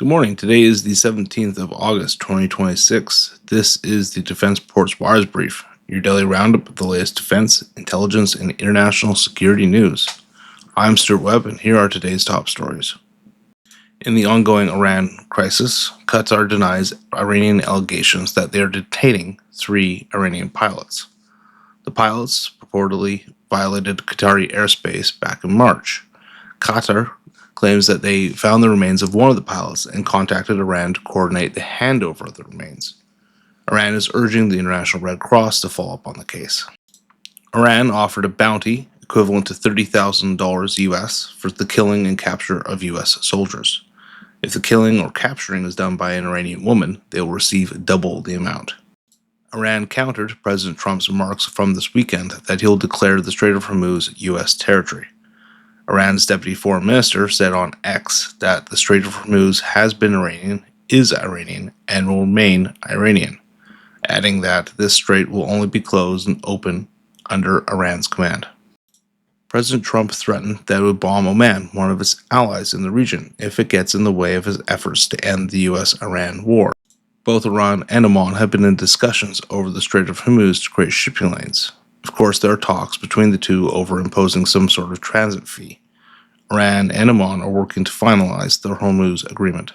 Good morning. Today is the 17th of August, 2026. This is the Defense Reports Wires Brief, your daily roundup of the latest defense, intelligence, and international security news. I'm Stuart Webb, and here are today's top stories. In the ongoing Iran crisis, Qatar denies Iranian allegations that they are detaining 3 Iranian pilots. The pilots purportedly violated Qatari airspace back in March. Qatar claims that they found the remains of one of the pilots and contacted Iran to coordinate the handover of the remains. Iran is urging the International Red Cross to follow up on the case. Iran offered a bounty equivalent to $30,000 US for the killing and capture of US soldiers. If the killing or capturing is done by an Iranian woman, they will receive double the amount. Iran countered President Trump's remarks from this weekend that he'll declare the Strait of Hormuz US territory. Iran's deputy foreign minister said on X that the Strait of Hormuz has been Iranian, is Iranian, and will remain Iranian, adding that this strait will only be closed and open under Iran's command. President Trump threatened that it would bomb Oman, one of its allies in the region, if it gets in the way of his efforts to end the US-Iran war. Both Iran and Oman have been in discussions over the Strait of Hormuz to create shipping lanes. Of course, there are talks between the two over imposing some sort of transit fee. Iran and Oman are working to finalize the Hormuz agreement.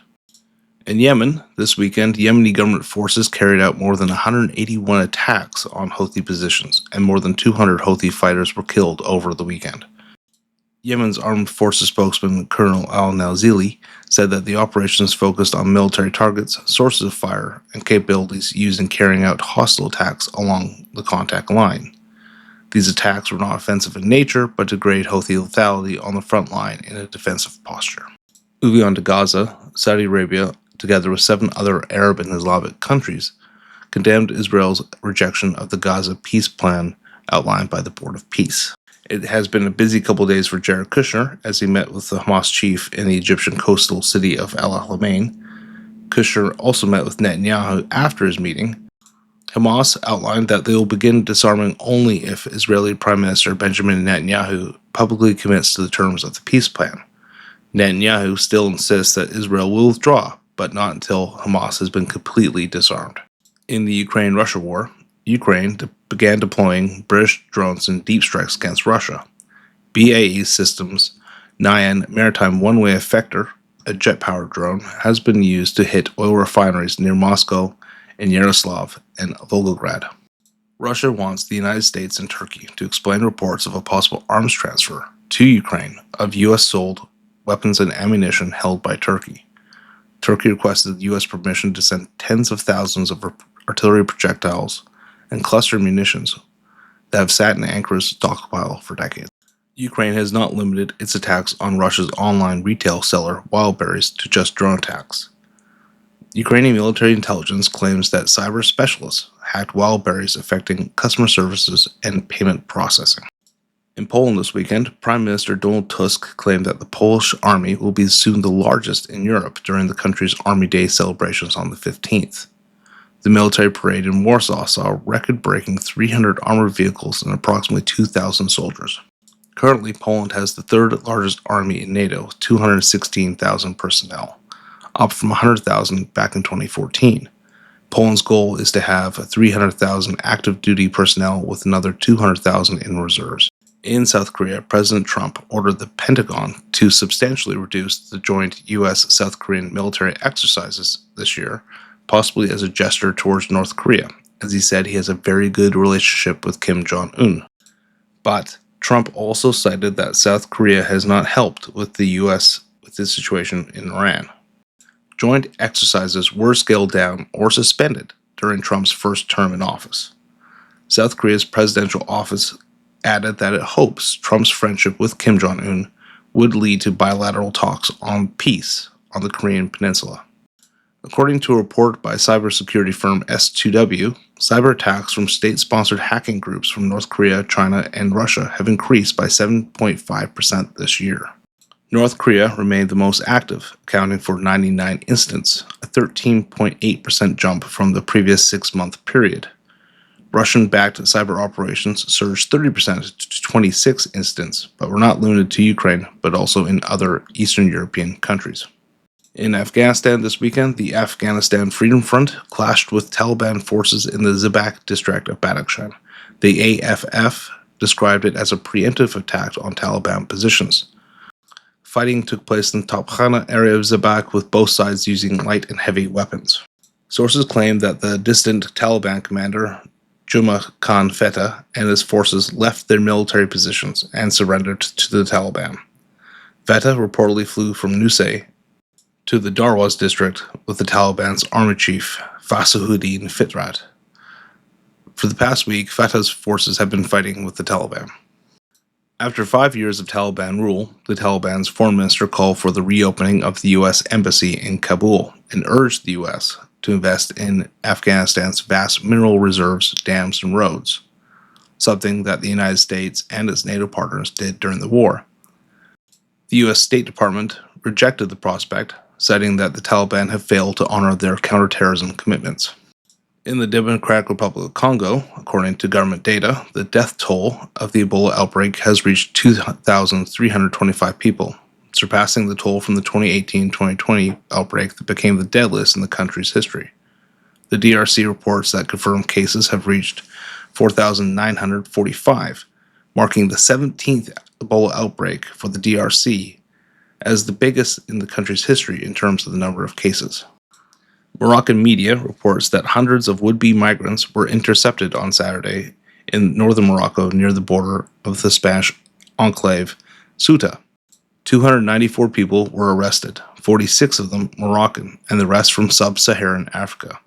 In Yemen, this weekend, Yemeni government forces carried out more than 181 attacks on Houthi positions, and more than 200 Houthi fighters were killed over the weekend. Yemen's armed forces spokesman Colonel al-Nawzili said that the operations focused on military targets, sources of fire, and capabilities used in carrying out hostile attacks along the contact line. These attacks were not offensive in nature, but degrade Houthi lethality on the front line in a defensive posture. Moving on to Gaza, Saudi Arabia, together with 7 other Arab and Islamic countries, condemned Israel's rejection of the Gaza peace plan outlined by the Board of Peace. It has been a busy couple days for Jared Kushner as he met with the Hamas chief in the Egyptian coastal city of El Alamein. Kushner also met with Netanyahu after his meeting. Hamas outlined that they will begin disarming only if Israeli Prime Minister Benjamin Netanyahu publicly commits to the terms of the peace plan. Netanyahu still insists that Israel will withdraw, but not until Hamas has been completely disarmed. In the Ukraine-Russia war, Ukraine began deploying British drones in deep strikes against Russia. BAE Systems' Nayan Maritime One-Way Effector, a jet-powered drone, has been used to hit oil refineries near Moscow in Yaroslav and Volgograd. Russia wants the United States and Turkey to explain reports of a possible arms transfer to Ukraine of U.S.-sold weapons and ammunition held by Turkey. Turkey requested U.S. permission to send tens of thousands of artillery projectiles and cluster munitions that have sat in Ankara's stockpile for decades. Ukraine has not limited its attacks on Russia's online retail seller Wildberries to just drone attacks. Ukrainian military intelligence claims that cyber specialists hacked Wildberries, affecting customer services and payment processing. In Poland this weekend, Prime Minister Donald Tusk claimed that the Polish army will be soon the largest in Europe during the country's Army Day celebrations on the 15th. The military parade in Warsaw saw a record-breaking 300 armored vehicles and approximately 2,000 soldiers. Currently, Poland has the 3rd largest army in NATO with 216,000 personnel, up from 100,000 back in 2014. Poland's goal is to have 300,000 active duty personnel with another 200,000 in reserves. In South Korea, President Trump ordered the Pentagon to substantially reduce the joint U.S.-South Korean military exercises this year, possibly as a gesture towards North Korea, as he said he has a very good relationship with Kim Jong-un. But Trump also cited that South Korea has not helped with the U.S. with this situation in Iran. Joint exercises were scaled down or suspended during Trump's first term in office. South Korea's presidential office added that it hopes Trump's friendship with Kim Jong-un would lead to bilateral talks on peace on the Korean peninsula. According to a report by cybersecurity firm S2W, cyber attacks from state-sponsored hacking groups from North Korea, China, and Russia have increased by 7.5% this year. North Korea remained the most active, accounting for 99 incidents, a 13.8% jump from the previous 6-month period. Russian-backed cyber operations surged 30% to 26 incidents, but were not limited to Ukraine, but also in other Eastern European countries. In Afghanistan this weekend, the Afghanistan Freedom Front clashed with Taliban forces in the Zibak district of Badakhshan. The AFF described it as a preemptive attack on Taliban positions. Fighting took place in the Topkhana area of Zibak, with both sides using light and heavy weapons. Sources claim that the dissident Taliban commander, Juma Khan Fateh, and his forces left their military positions and surrendered to the Taliban. Fateh reportedly flew from Nusay to the Darwaz district with the Taliban's army chief, Fasihuddin Fitrat. For the past week, Fateh's forces have been fighting with the Taliban. After 5 years of Taliban rule, the Taliban's foreign minister called for the reopening of the U.S. embassy in Kabul and urged the U.S. to invest in Afghanistan's vast mineral reserves, dams, and roads, something that the United States and its NATO partners did during the war. The U.S. State Department rejected the prospect, citing that the Taliban have failed to honor their counterterrorism commitments. In the Democratic Republic of Congo, according to government data, the death toll of the Ebola outbreak has reached 2,325 people, surpassing the toll from the 2018-2020 outbreak that became the deadliest in the country's history. The DRC reports that confirmed cases have reached 4,945, marking the 17th Ebola outbreak for the DRC, as the biggest in the country's history in terms of the number of cases. Moroccan media reports that hundreds of would-be migrants were intercepted on Saturday in northern Morocco near the border of the Spanish enclave Ceuta. 294 people were arrested, 46 of them Moroccan, and the rest from sub-Saharan Africa.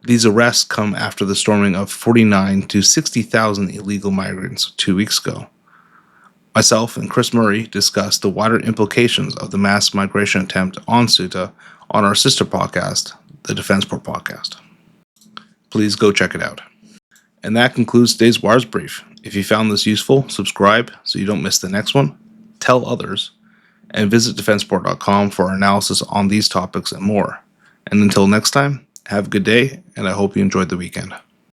These arrests come after the storming of 49 to 60,000 illegal migrants 2 weeks ago. Myself and Chris Murray discussed the wider implications of the mass migration attempt on Ceuta on our sister podcast, the Defense Port Podcast. Please go check it out. And that concludes today's Wires Brief. If you found this useful, subscribe so you don't miss the next one, tell others, and visit defenseport.com for our analysis on these topics and more. And until next time, have a good day, and I hope you enjoyed the weekend.